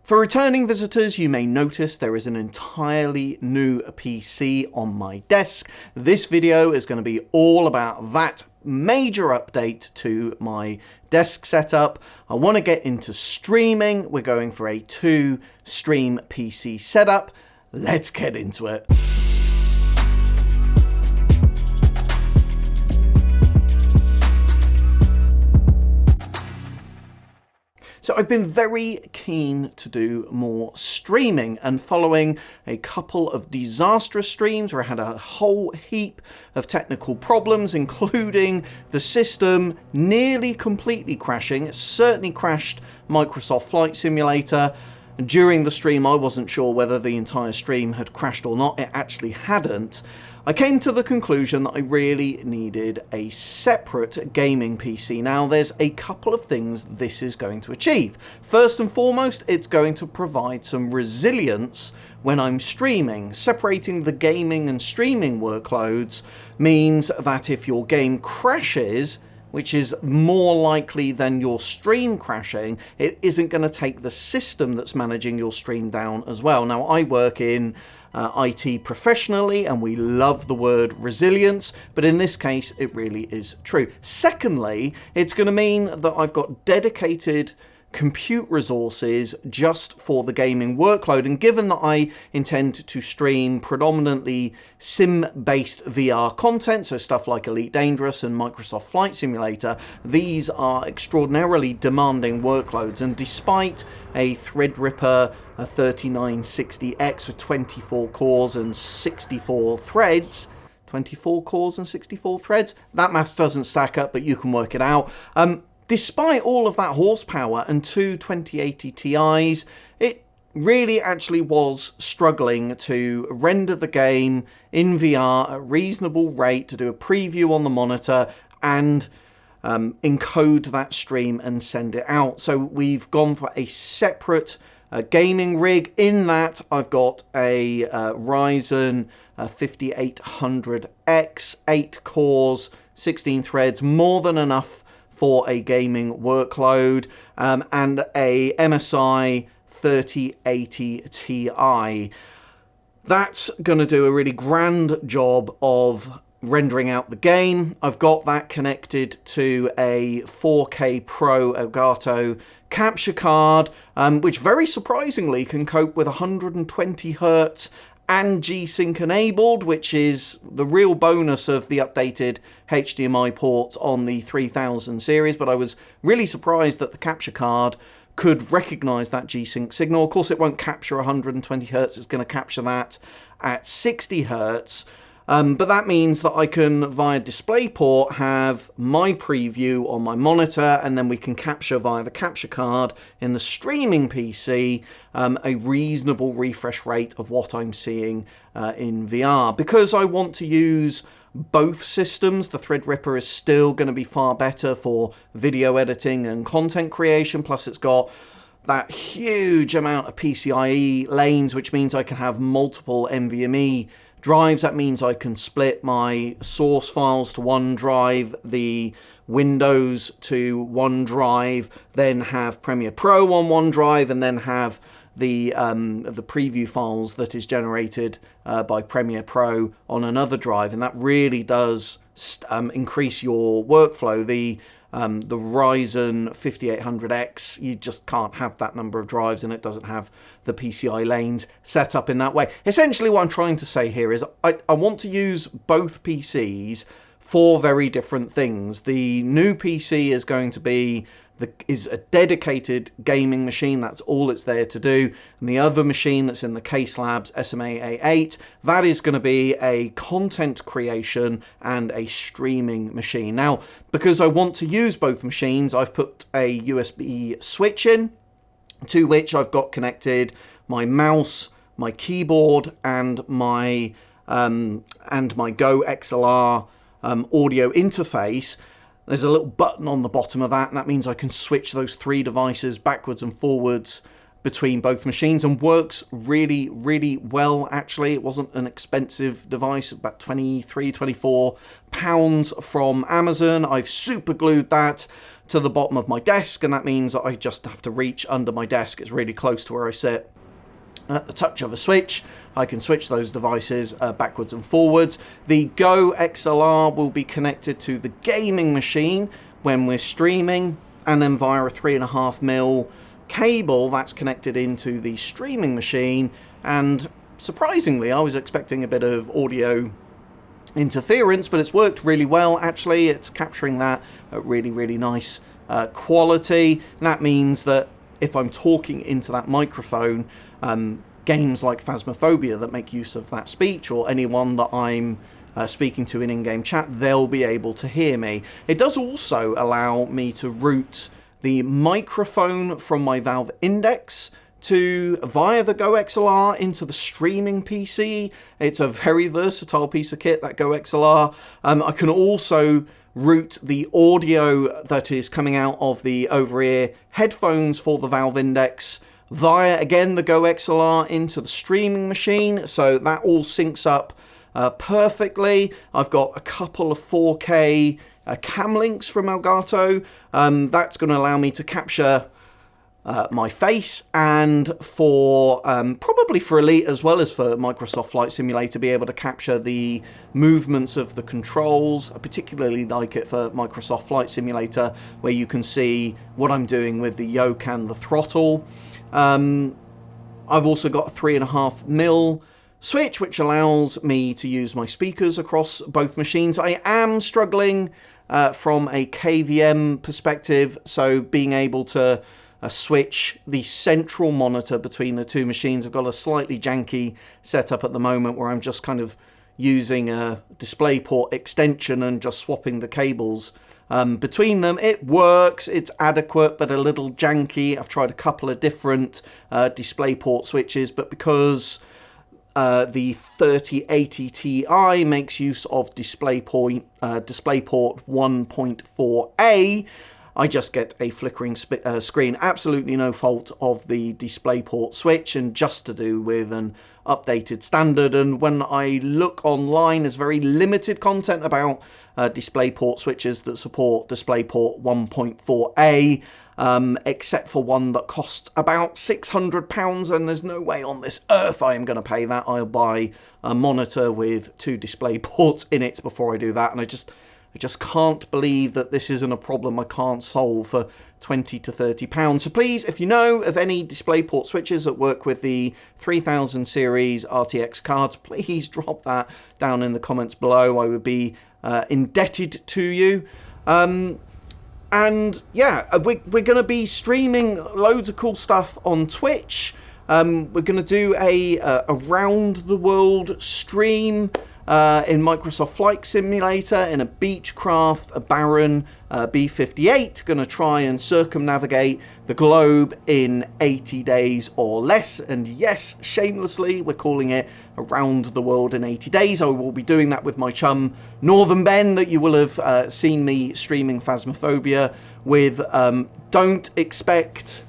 For returning visitors, you may notice there is an entirely new PC on my desk. This video is going to be all about that major update to my desk setup. I want to get into streaming. We're going for a 2-stream PC setup. Let's get into it. So I've been very keen to do more streaming, and following a couple of disastrous streams where I had a whole heap of technical problems, including the system nearly completely crashing. It certainly crashed Microsoft Flight Simulator. During the stream, I wasn't sure whether the entire stream had crashed or not. It actually hadn't. I came to the conclusion that I really needed a separate gaming PC. Now, there's a couple of things this is going to achieve. First and foremost, it's going to provide some resilience when I'm streaming. Separating the gaming and streaming workloads means that if your game crashes, which is more likely than your stream crashing, it isn't going to take the system that's managing your stream down as well. Now, I work in IT professionally, and we love the word resilience, but in this case, it really is true. Secondly, it's going to mean that I've got dedicated compute resources just for the gaming workload, and given that I intend to stream predominantly sim-based VR content, so stuff like Elite Dangerous and Microsoft Flight Simulator, these are extraordinarily demanding workloads, and despite a Threadripper, a 3960X with 24 cores and 64 threads, 24 cores and 64 threads, that maths doesn't stack up, but you can work it out. Despite all of that horsepower and two 2080 Ti's, it really actually was struggling to render the game in VR at a reasonable rate, to do a preview on the monitor and encode that stream and send it out. So we've gone for a separate gaming rig. In that, I've got a Ryzen 5800X, 8 cores, 16 threads, more than enough for a gaming workload, and a MSI 3080 Ti. That's going to do a really grand job of rendering out the game. I've got that connected to a 4K Pro Elgato capture card, which very surprisingly can cope with 120 Hz and G-Sync enabled, which is the real bonus of the updated HDMI ports on the 3000 series, but I was really surprised that the capture card could recognize that G-Sync signal. Of course, it won't capture 120 Hz, it's going to capture that at 60 Hz. But that means that I can, via DisplayPort, have my preview on my monitor, and then we can capture via the capture card in the streaming PC a reasonable refresh rate of what I'm seeing in VR. Because I want to use both systems, the Threadripper is still going to be far better for video editing and content creation, plus it's got that huge amount of PCIe lanes, which means I can have multiple NVMe drives. That means I can split my source files to OneDrive, the Windows to OneDrive, then have Premiere Pro on OneDrive, and then have the preview files that is generated by Premiere Pro on another drive, and that really does increase your workflow. The Ryzen 5800X, you just can't have that number of drives, and it doesn't have the PCI lanes set up in that way. Essentially, what I'm trying to say here is I want to use both PCs for very different things. The new PC is going to be is a dedicated gaming machine. That's all it's there to do. And the other machine that's in the Case Labs SMA A8, that is going to be a content creation and a streaming machine. Now, because I want to use both machines, I've put a USB switch in, to which I've got connected my mouse, my keyboard, and my Go XLR audio interface. There's a little button on the bottom of that, and that means I can switch those 3 devices backwards and forwards between both machines, and works really, really well, actually. It wasn't an expensive device, about £23, £24 from Amazon. I've super glued that to the bottom of my desk, and that means that I just have to reach under my desk. It's really close to where I sit. At the touch of a switch, I can switch those devices backwards and forwards. The Go XLR will be connected to the gaming machine when we're streaming, and then via a 3.5mm cable that's connected into the streaming machine. And surprisingly, I was expecting a bit of audio interference, but it's worked really well. Actually, it's capturing that at really, really nice quality. And that means that if I'm talking into that microphone, games like Phasmophobia that make use of that speech, or anyone that I'm speaking to in in-game chat, they'll be able to hear me. It does also allow me to route the microphone from my Valve Index via the Go XLR into the streaming PC. It's a very versatile piece of kit, that Go XLR. I can also route the audio that is coming out of the over-ear headphones for the Valve Index via, again, the Go XLR into the streaming machine. So that all syncs up perfectly. I've got a couple of 4K cam links from Elgato. That's going to allow me to capture my face, and for probably for Elite as well as for Microsoft Flight Simulator, be able to capture the movements of the controls. I particularly like it for Microsoft Flight Simulator, where you can see what I'm doing with the yoke and the throttle. I've also got a 3.5mm switch, which allows me to use my speakers across both machines. I am struggling from a KVM perspective, so being able to switch the central monitor between the two machines. I've got a slightly janky setup at the moment where I'm just kind of using a DisplayPort extension and just swapping the cables between them. It works, it's adequate, but a little janky. I've tried a couple of different DisplayPort switches, but because the 3080 Ti makes use of DisplayPort 1.4a, I just get a flickering screen. Absolutely no fault of the DisplayPort switch, and just to do with an updated standard. And when I look online, there's very limited content about DisplayPort switches that support DisplayPort 1.4a, except for one that costs about £600, and there's no way on this earth I am going to pay that. I'll buy a monitor with 2 DisplayPorts in it before I do that, and I just can't believe that this isn't a problem I can't solve for £20 to £30. So please, if you know of any DisplayPort switches that work with the 3000 series RTX cards, please drop that down in the comments below. I would be indebted to you. And yeah, we're going to be streaming loads of cool stuff on Twitch. We're going to do a around the world stream in Microsoft Flight Simulator in a Beechcraft, a Baron B-58, going to try and circumnavigate the globe in 80 days or less. And yes, shamelessly, we're calling it Around the World in 80 Days. I will be doing that with my chum Northern Ben, that you will have seen me streaming Phasmophobia with. Don't expect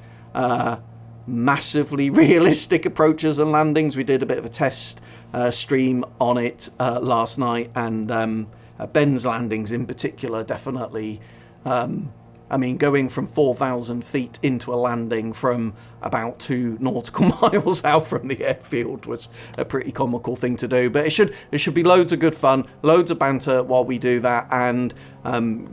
massively realistic approaches and landings. We did a bit of a test stream on it last night, and Ben's landings in particular definitely, I mean, going from 4,000 feet into a landing from about 2 nautical miles out from the airfield was a pretty comical thing to do. But it should be loads of good fun, loads of banter while we do that, and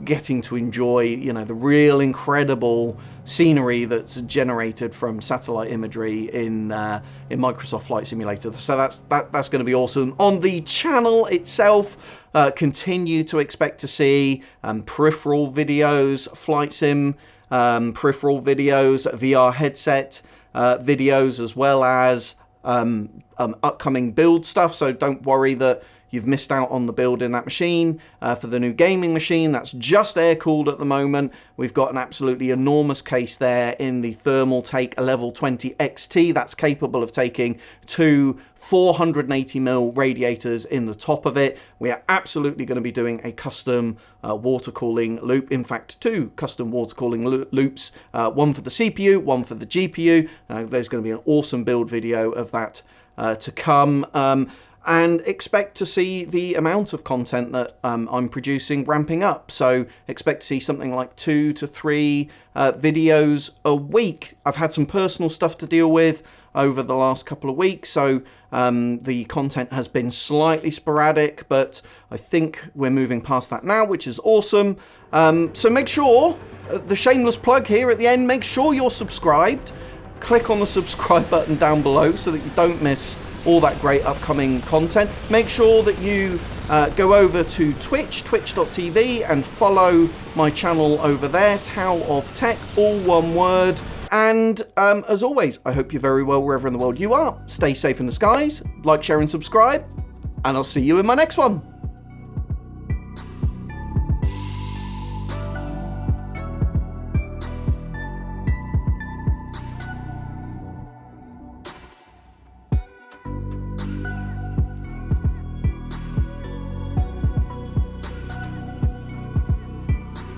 getting to enjoy, you know, the real incredible scenery that's generated from satellite imagery in Microsoft Flight Simulator. So that's going to be awesome. On the channel itself, continue to expect to see peripheral videos, flight sim peripheral videos, VR headset videos, as well as upcoming build stuff. So don't worry that you've missed out on the build in that machine. For the new gaming machine, that's just air-cooled at the moment. We've got an absolutely enormous case there in the Thermaltake Level 20 XT. That's capable of taking 2 480mm radiators in the top of it. We are absolutely going to be doing a custom water cooling loop. In fact, 2 custom water cooling loops, one for the CPU, one for the GPU. There's going to be an awesome build video of that to come. and expect to see the amount of content that I'm producing ramping up. So expect to see something like 2 to 3 videos a week. I've had some personal stuff to deal with over the last couple of weeks, so the content has been slightly sporadic, but I think we're moving past that now, which is awesome. So make sure, the shameless plug here at the end, make sure you're subscribed. Click on the subscribe button down below so that you don't miss all that great upcoming content. Make sure that you go over to Twitch, twitch.tv, and follow my channel over there, Tao of Tech, all one word. And as always, I hope you're very well wherever in the world you are. Stay safe in the skies, like, share, and subscribe, and I'll see you in my next one.